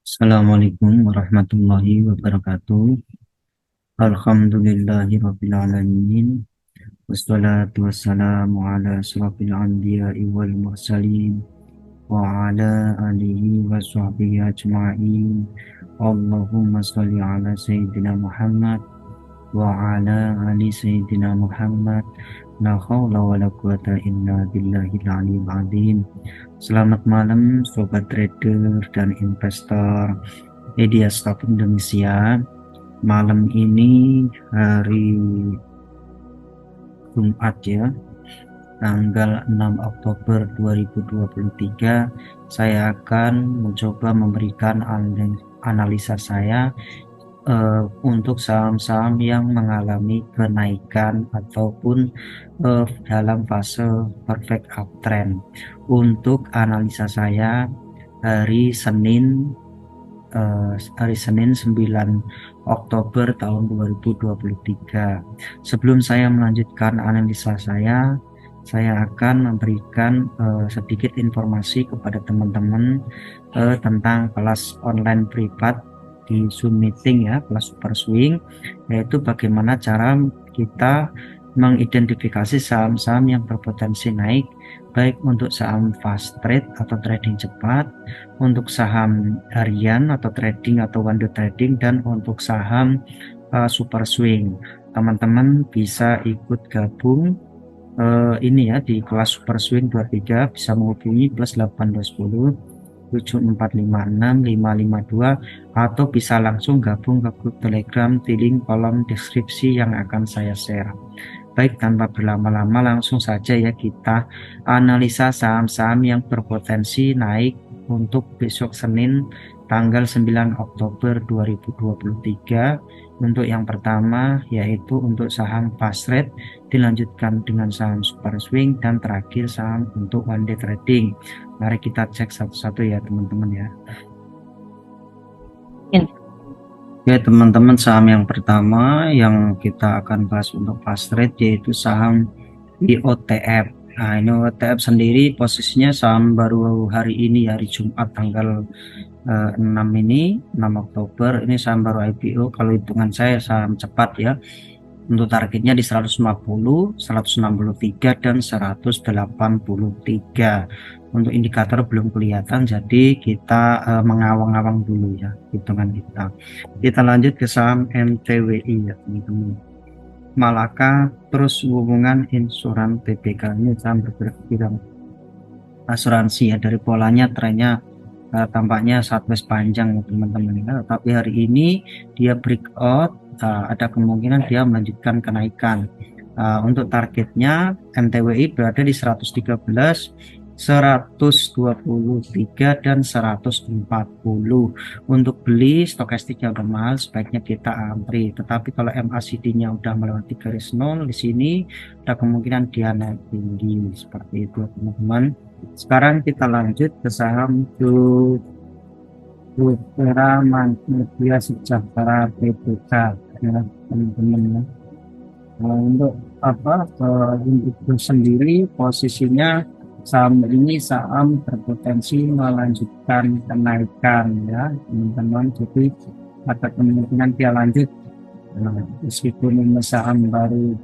Assalamualaikum warahmatullahi wabarakatuh. Alhamdulillahirrabbilalamin. Wassalatu wassalamu ala asrafil anbiya'i wal mursalin wa ala alihi wa sahbihi ajma'in. Allahumma salli ala Sayyidina Muhammad wa ala ali Sayyidina Muhammad. La hawla wa la quwata illa billahil aliyyil azim. Selamat malam sobat trader dan investor media stock Indonesia. Malam ini hari Jumat ya, tanggal 6 Oktober 2023, saya akan mencoba memberikan analisa saya untuk saham-saham yang mengalami kenaikan ataupun dalam fase perfect uptrend. Untuk analisa saya hari Senin hari Senin 9 Oktober tahun 2023. Sebelum saya melanjutkan analisa saya akan memberikan sedikit informasi kepada teman-teman tentang kelas online privat di Zoom meeting ya, kelas Super Swing, yaitu bagaimana cara kita mengidentifikasi saham-saham yang berpotensi naik, baik untuk saham fast trade atau trading cepat, untuk saham harian atau trading atau one day trading, dan untuk saham super swing. Teman-teman bisa ikut gabung ini ya di kelas super swing 23, bisa menghubungi plus 8210 7456 552 atau bisa langsung gabung ke grup Telegram di link kolom deskripsi yang akan saya share. Baik, tanpa berlama-lama langsung saja ya kita analisa saham-saham yang berpotensi naik untuk besok Senin tanggal 9 Oktober 2023. Untuk yang pertama yaitu untuk saham fast trade, dilanjutkan dengan saham super swing, dan terakhir saham untuk one day trading. Mari kita cek satu-satu ya teman-teman ya. Oke teman-teman, saham yang pertama yang kita akan bahas untuk fast trade yaitu saham IOTF. Nah, ini IOTF sendiri posisinya saham baru hari ini, hari Jumat tanggal 6 ini, 6 Oktober. Ini saham baru IPO. Kalau hitungan saya saham cepat ya. Untuk targetnya di 150, 163, dan 183. Untuk indikator belum kelihatan, jadi kita mengawang-awang dulu ya hitungan kita. Kita lanjut ke saham MTWI ya teman-teman. Malaka, terus hubungan insuran TBK. Ini saham bergerak bidang asuransi ya. Dari polanya trennya tampaknya sideways panjang ya teman-teman ya. Tapi hari ini dia breakout, ada kemungkinan dia melanjutkan kenaikan. Untuk targetnya MTWI berada di 113, 123, dan 140. Untuk beli stokastiknya udah mahal, sebaiknya kita antri. Tetapi kalau MACD-nya udah melewati garis nol di sini, ada kemungkinan dia naik tinggi seperti itu teman-teman. Sekarang kita lanjut ke saham Butera Media Sejahtera Tbk ya teman-teman ya. Nah, untuk itu sendiri posisinya saham ini saham berpotensi melanjutkan kenaikan ya teman-teman, jadi ada kemungkinan dia lanjut. Nah, meskipun ini saham baru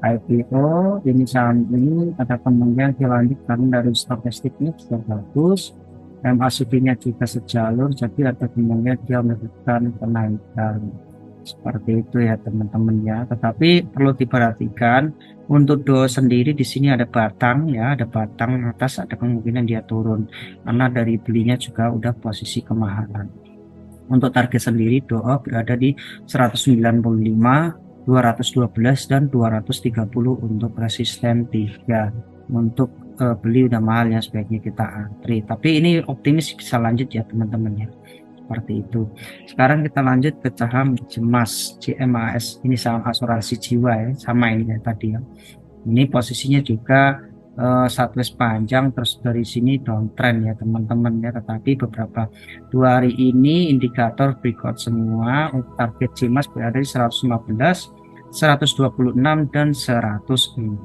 IPO, ini saham ini ada kemungkinan dilanjut karena dari stokastiknya sudah bagus, MACD-nya juga sejalur, jadi ada kemungkinan dia melakukan kenaikan seperti itu ya teman-teman ya. Tetapi perlu diperhatikan untuk do sendiri, di sini ada batang ya, ada batang atas, ada kemungkinan dia turun karena dari belinya juga udah posisi kemahalan. Untuk target sendiri doa berada di 195, 212, dan 230. Untuk resisten 3. Untuk beli udah mahal ya, sebaiknya kita antri. Tapi ini optimis bisa lanjut ya teman-teman ya, seperti itu. Sekarang kita lanjut ke saham Cemas, CMAS. Ini saham asuransi jiwa ya, sama ini ya tadi ya. Ini posisinya juga sideways panjang, terus dari sini downtrend ya teman-teman ya. Tetapi beberapa 2 hari ini indikator breakout semua. Untuk target CMAS berada di 115, 126 dan 140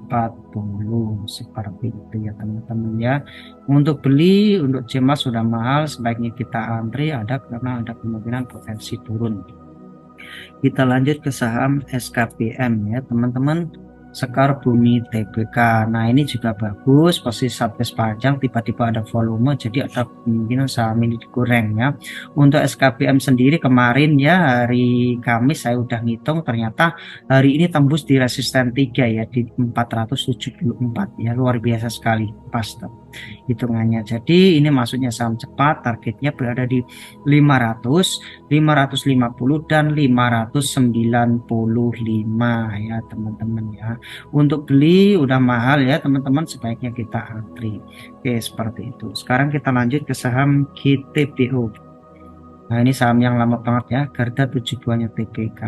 seperti itu ya teman-teman ya. Untuk beli untuk cemas sudah mahal, sebaiknya kita antri karena ada kemungkinan potensi turun. Kita lanjut ke saham SKPM ya teman-teman, Sekar Bumi Tbk. Nah ini juga bagus, posisi subcase panjang, tiba-tiba ada volume, jadi ada kemungkinan saham ini digoreng ya. Untuk SKPM sendiri kemarin ya hari Kamis saya udah ngitung, ternyata hari ini tembus di resisten 3 ya, di 474 ya, luar biasa sekali pas hitungannya. Jadi ini maksudnya saham cepat, targetnya berada di 500, 550 dan 595 ya teman-teman ya. Untuk beli udah mahal ya teman-teman, sebaiknya kita antri. Oke seperti itu. Sekarang kita lanjut ke saham GTBO. Nah ini saham yang lama banget ya, Garda 72-nya TBK.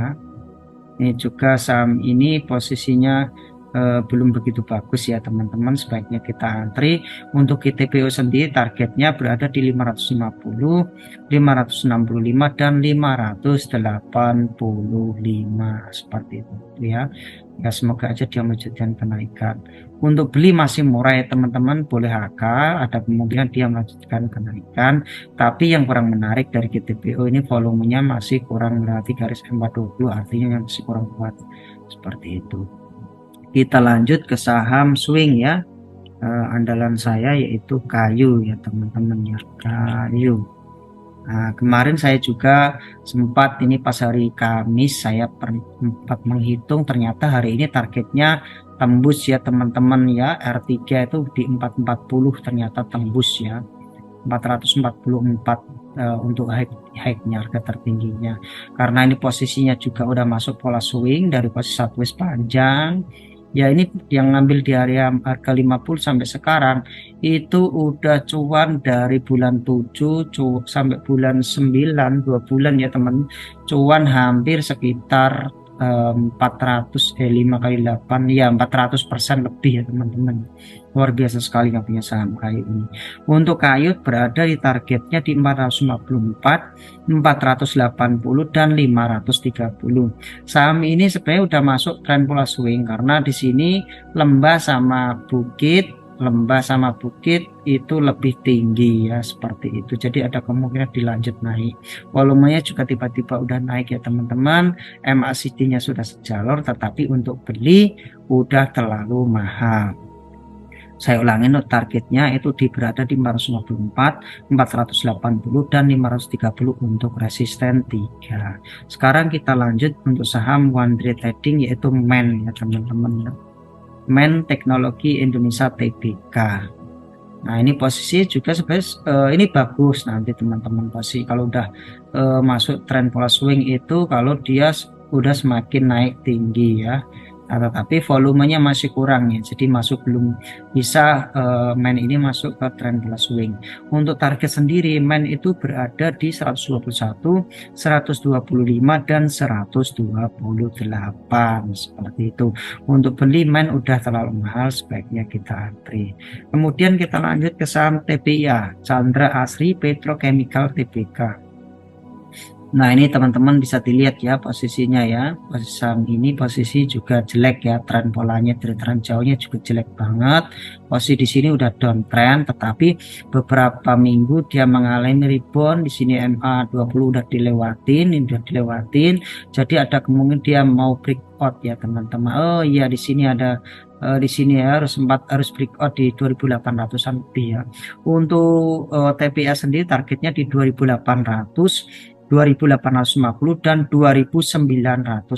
Ini juga saham ini posisinya belum begitu bagus ya teman-teman, sebaiknya kita antri. Untuk GTBO sendiri targetnya berada di 550, 565 dan 585 seperti itu ya. Ya semoga aja dia melanjutkan kenaikan. Untuk beli masih murah ya teman-teman, boleh akal, ada kemungkinan dia melanjutkan kenaikan. Tapi yang kurang menarik dari GTBO ini volumenya masih kurang melewati garis 420, artinya yang masih kurang kuat seperti itu. Kita lanjut ke saham swing ya, andalan saya yaitu kayu ya teman-teman ya, kayu. Nah, kemarin saya juga sempat ini pas hari Kamis saya sempat menghitung, ternyata hari ini targetnya tembus ya teman-teman ya, R3 itu di 440 ternyata tembus ya, 444 untuk high-nya, harga tertingginya. Karena ini posisinya juga udah masuk pola swing dari posisi sideways panjang. Ya ini yang ngambil di area harga 50 sampai sekarang itu udah cuan dari bulan 7 sampai bulan 9, 2 bulan ya teman, cuan hampir sekitar 400 5 kali 8 ya 400% lebih ya teman-teman. Luar biasa sekali yang punya saham kayu ini. Untuk kayu berada di targetnya di 454, 480 dan 530. Saham ini sebenarnya udah masuk tren pola swing karena di sini lembah sama bukit itu lebih tinggi ya seperti itu, jadi ada kemungkinan dilanjut naik. Volumenya juga tiba-tiba udah naik ya teman-teman. MACD-nya sudah sejalur, tetapi untuk beli udah terlalu mahal. Saya ulangin, targetnya itu berada di 454, 480 dan 530 untuk resisten 3. Sekarang kita lanjut untuk saham One Trade Trading yaitu MEN ya teman-teman, MEN Teknologi Indonesia Tbk. Nah ini posisi juga sebenarnya ini bagus nanti teman-teman, posisi kalau udah masuk tren pola swing itu kalau dia udah semakin naik tinggi ya. Nah, tetapi volumenya masih kurang ya, jadi belum bisa MEN ini masuk ke tren pola swing. Untuk target sendiri MEN itu berada di 121, 125 dan 128 seperti itu. Untuk beli MEN udah terlalu mahal, sebaiknya kita antri. Kemudian kita lanjut ke saham TPIA, Chandra Asri Petrochemical Tbk. Nah ini teman-teman bisa dilihat ya posisinya ya, posisi saham ini posisi juga jelek ya, tren polanya dari tren jauhnya juga jelek banget. Posisi di sini udah downtrend, tetapi beberapa minggu dia mengalami rebound. Di sini MA20 udah dilewatin, jadi ada kemungkinan dia mau breakout ya teman-teman. Oh iya di sini ada di sini ya, harus breakout di 2800-an lebih ya. Untuk TPA sendiri targetnya di 2800, 2850 dan 2960.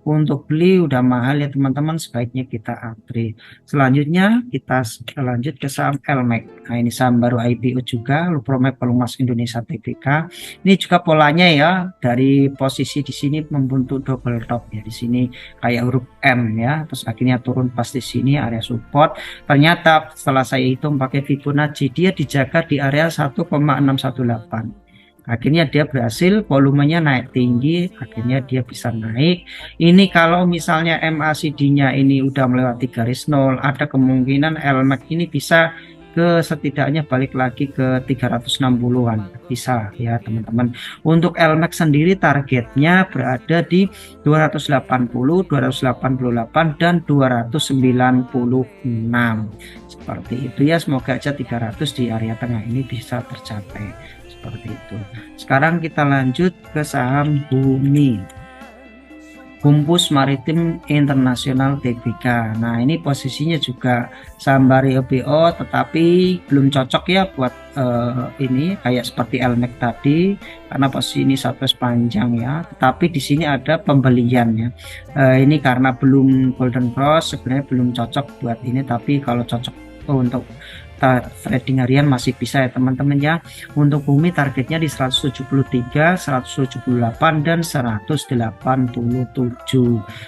Untuk beli udah mahal ya teman-teman, sebaiknya kita antri. Selanjutnya kita lanjut ke saham LMAX. Nah ini saham baru IPO juga, Lupromed Pelumas Indonesia Tbk. Ini juga polanya ya, dari posisi di sini membentuk double top ya, di sini kayak huruf M ya, terus akhirnya turun pas di sini area support. Ternyata setelah saya hitung pakai Fibonacci, dia dijaga di area 1,618. Akhirnya dia berhasil, volumenya naik tinggi, akhirnya dia bisa naik. Ini kalau misalnya MACD-nya ini udah melewati garis 0, ada kemungkinan LMAX ini bisa setidaknya balik lagi ke 360-an bisa ya teman-teman. Untuk LMAX sendiri targetnya berada di 280, 288 dan 296 seperti itu ya. Semoga aja 300 di area tengah ini bisa tercapai seperti itu. Sekarang kita lanjut ke saham Bumi, Humpus Maritim Internasional Tbk. Nah, ini posisinya juga saham Barrio BO, tetapi belum cocok ya buat ini kayak seperti LMAX tadi, karena posisi ini satu panjang ya. Tetapi di sini ada pembeliannya. Ini karena belum golden cross, sebenarnya belum cocok buat ini. Tapi kalau cocok untuk trading harian masih bisa ya teman-teman ya. Untuk Bumi targetnya di 173, 178 dan 187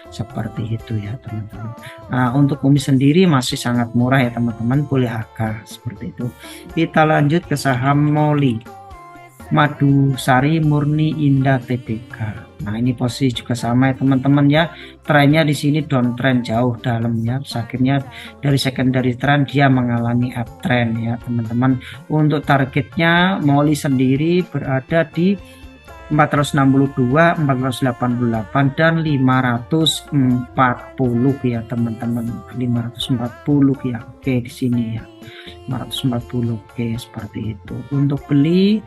seperti itu ya teman-teman. Nah, untuk Bumi sendiri masih sangat murah ya teman-teman, boleh harga seperti itu. Kita lanjut ke saham MOLI, Madusari Murni Indah Tbk. Nah, ini posisi juga sama ya teman-teman ya. Trennya di sini downtrend jauh dalamnya. Akhirnya dari secondary trend dia mengalami uptrend ya teman-teman. Untuk targetnya MOLI sendiri berada di 462, 488 dan 540 ya teman-teman. 540 ya. Oke, di sini ya. 540. Oke, seperti itu. Untuk beli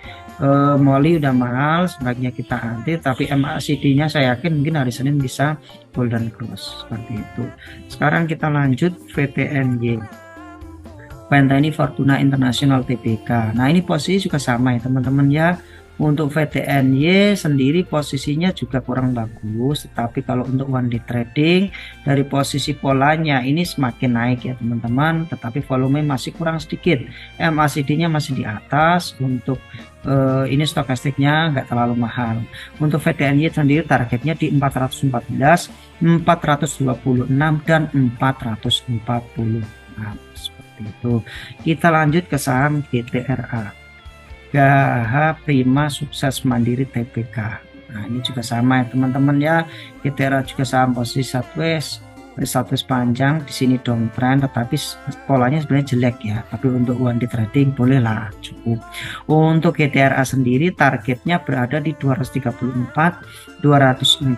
MOLI udah mahal, sebaiknya kita anti, tapi MACD nya saya yakin mungkin hari Senin bisa golden cross seperti itu. Sekarang kita lanjut VTNY, Penteni Fortuna International Tbk. Nah, ini posisi juga sama ya teman-teman ya. Untuk VTNY sendiri posisinya juga kurang bagus, tetapi kalau untuk one day trading dari posisi polanya ini semakin naik ya teman-teman, tetapi volume masih kurang sedikit. MACD-nya masih di atas. Untuk ini stokastiknya nggak terlalu mahal. Untuk VTNY sendiri targetnya di 414, 426 dan 440. Nah, seperti itu. Kita lanjut ke saham GTRA, Garaha Prima Sukses Mandiri Tbk. Nah, ini juga sama ya teman-teman ya. GTRA juga saham posisi sideways panjang, di sini downtrend, tetapi polanya sebenarnya jelek ya. Tapi untuk one day trading bolehlah, cukup. Untuk GTRA sendiri targetnya berada di 234, 240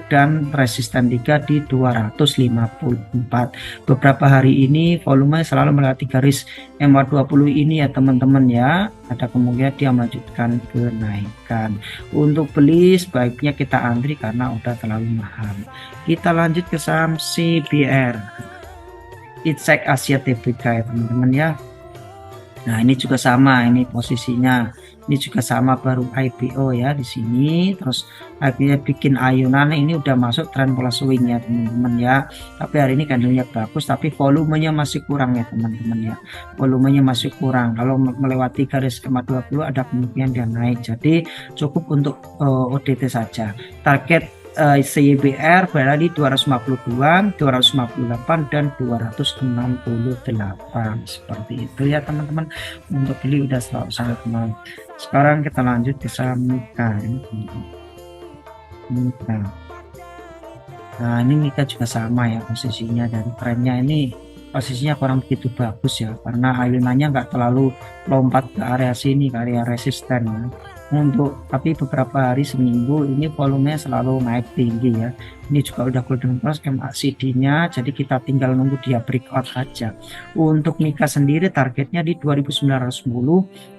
dan resisten 3 di 254. Beberapa hari ini volume selalu melewati garis MA20 ini ya teman-teman ya. Ada kemungkinan dia melanjutkan kenaikan. Untuk beli sebaiknya kita antri karena udah terlalu mahal. Kita lanjut ke saham CBR, Itsek Asia Tbk ya teman-teman ya. Nah, ini juga sama, ini posisinya ini juga sama, baru IPO ya di sini, terus akhirnya bikin ayunan. Ini udah masuk tren pola swing ya teman-teman ya. Tapi hari ini candlenya bagus, tapi volumenya masih kurang ya teman-teman ya. Volumenya masih kurang. Kalau melewati garis KEMA 20 ada kemungkinan dia naik. Jadi cukup untuk ODT saja. Target CBR berada di 252, 258 dan 268 seperti itu ya teman-teman. Untuk beli udah sangat mahal. Sekarang kita lanjut ke saham Mika. Nah, ini Mika juga sama ya posisinya, dan trennya ini posisinya kurang begitu bagus ya, karena ayunannya nggak terlalu lompat ke area sini, ke area resisten ya. Tapi beberapa hari seminggu ini volumenya selalu naik tinggi ya. Ini juga udah golden cross MACD-nya, jadi kita tinggal nunggu dia breakout aja. Untuk Mika sendiri targetnya di 2910,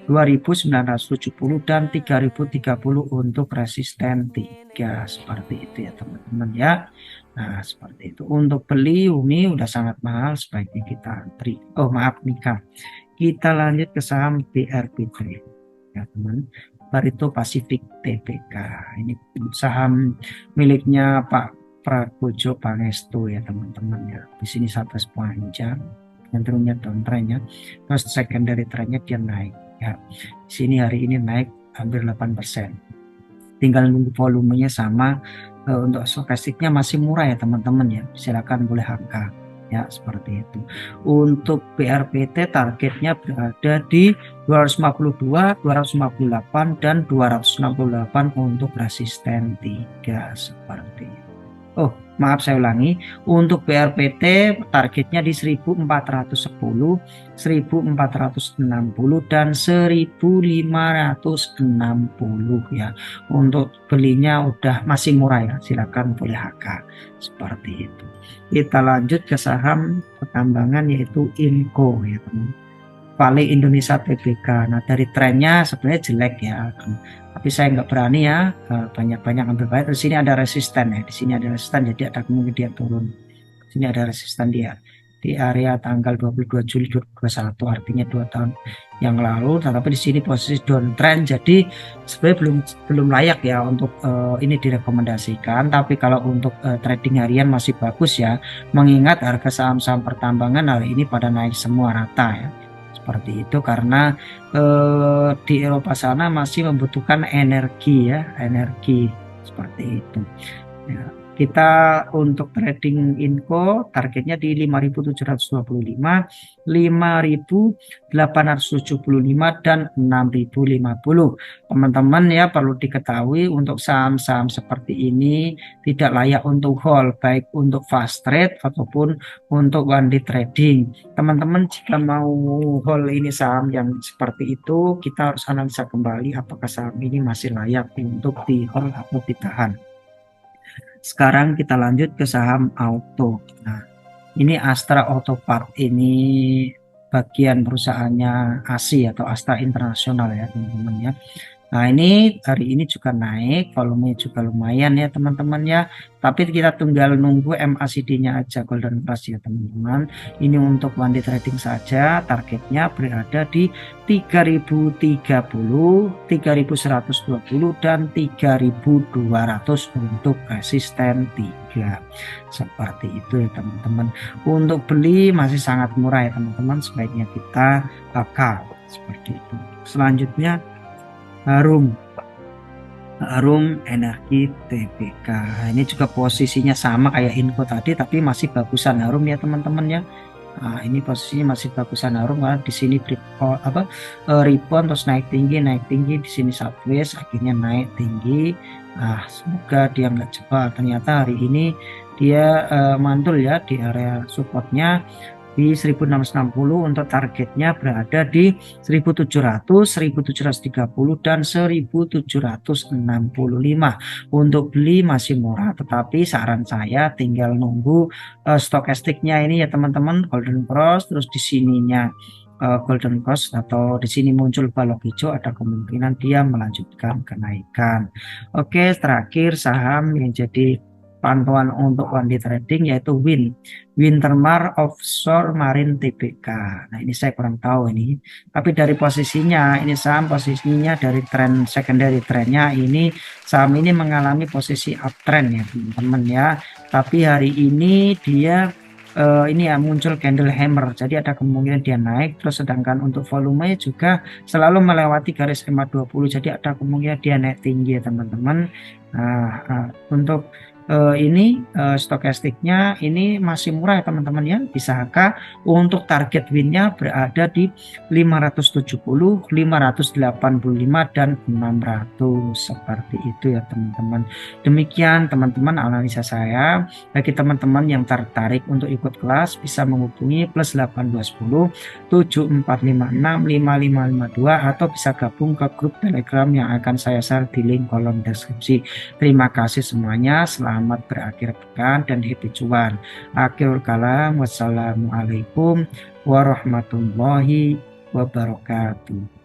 2970 dan 3030 untuk resisten 3 seperti itu ya teman-teman ya. Nah, seperti itu. Untuk beli Umi udah sangat mahal, sebaiknya kita antri. Oh maaf, Mika. Kita lanjut ke saham BRPT ya teman, Barito Pacific Tbk. Ini saham miliknya Pak Prabowo Pangestu ya teman-teman ya. Di sini satu panjang, cenderungnya downtrendnya, terus secondary trendnya dia naik ya. Di sini hari ini naik hampir 8%. Tinggal nunggu volumenya sama. Untuk stokastiknya masih murah ya teman-teman ya. Silakan boleh angka ya, seperti itu. Untuk BRPT targetnya berada di 252, 258 dan 268 untuk resisten 3 seperti itu. Oh, maaf saya ulangi. Untuk BRPT targetnya di 1410, 1460 dan 1560 ya. Untuk belinya udah masih murah ya. Silakan boleh HK. Seperti itu. Kita lanjut ke saham pertambangan yaitu Inco ya, teman. Vale Indonesia Tbk. Nah, dari trennya sebenarnya jelek ya, tapi saya nggak berani ya banyak-banyak ambil baik. Di sini ada resisten ya, di sini ada resisten, jadi ada kemungkinan dia turun. Di sini ada resisten dia di area tanggal 22 Juli 2021, artinya 2 tahun yang lalu. Tetapi di sini posisi downtrend, jadi sebenarnya belum layak ya untuk ini direkomendasikan. Tapi kalau untuk trading harian masih bagus ya, mengingat harga saham-saham pertambangan hari ini pada naik semua rata ya. Seperti itu karena di Eropa sana masih membutuhkan energi ya, energi seperti itu. Ya, kita untuk trading Inco targetnya di 5.725, 5.875 dan 6.050. Teman-teman ya, perlu diketahui untuk saham-saham seperti ini tidak layak untuk hold, baik untuk fast trade ataupun untuk one day trading. Teman-teman jika mau hold ini saham yang seperti itu, kita harus analisa kembali apakah saham ini masih layak untuk di hold atau ditahan. Sekarang kita lanjut ke saham auto. Nah, ini Astra Auto Part, ini bagian perusahaannya ASI atau Astra Internasional ya teman-teman ya. Nah, ini hari ini juga naik, volumenya juga lumayan ya teman-teman ya. Tapi kita tinggal nunggu MACD-nya aja, golden cross ya teman-teman. Ini untuk one day trading saja, targetnya berada di 3030, 3120 dan 3200 untuk resisten 3. Seperti itu ya teman-teman. Untuk beli masih sangat murah ya teman-teman, sebaiknya kita akal seperti itu. Selanjutnya Harum Energi Tbk. Ini juga posisinya sama kayak Inco tadi, tapi masih bagusan Harum ya teman-teman ya. Nah, ini posisinya masih bagusan Harum karena di sini rebound terus naik tinggi di sini sideways akhirnya naik tinggi. Nah, semoga dia nggak cepat. Ternyata hari ini dia mantul ya di area supportnya di 1660. Untuk targetnya berada di 1700, 1730 dan 1765. Untuk beli masih murah, tetapi saran saya tinggal nunggu stokastiknya ini ya teman-teman, golden cross, terus di sininya golden cross atau di sini muncul balok hijau, ada kemungkinan dia melanjutkan kenaikan. Oke, terakhir saham yang jadi pantauan untuk one day trading yaitu Wintermar Offshore Marine Tbk. Nah, ini saya kurang tahu ini, tapi dari posisinya ini saham posisinya dari tren secondary trennya ini saham ini mengalami posisi uptrend ya teman-teman ya. Tapi hari ini dia ini ya muncul candle hammer, jadi ada kemungkinan dia naik terus, sedangkan untuk volume juga selalu melewati garis EMA 20, jadi ada kemungkinan dia naik tinggi ya teman-teman. Nah, untuk ini stokastiknya ini masih murah ya teman-teman ya, bisa HK. Untuk target winnya berada di 570, 585 dan 600 seperti itu ya teman-teman. Demikian teman-teman analisa saya. Bagi teman-teman yang tertarik untuk ikut kelas bisa menghubungi +8210 7456 5552 atau bisa gabung ke grup Telegram yang akan saya share di link kolom deskripsi. Terima kasih semuanya, selamat berakhir pekan dan happy cuan. Akhirul kalam, wassalamualaikum warahmatullahi wabarakatuh.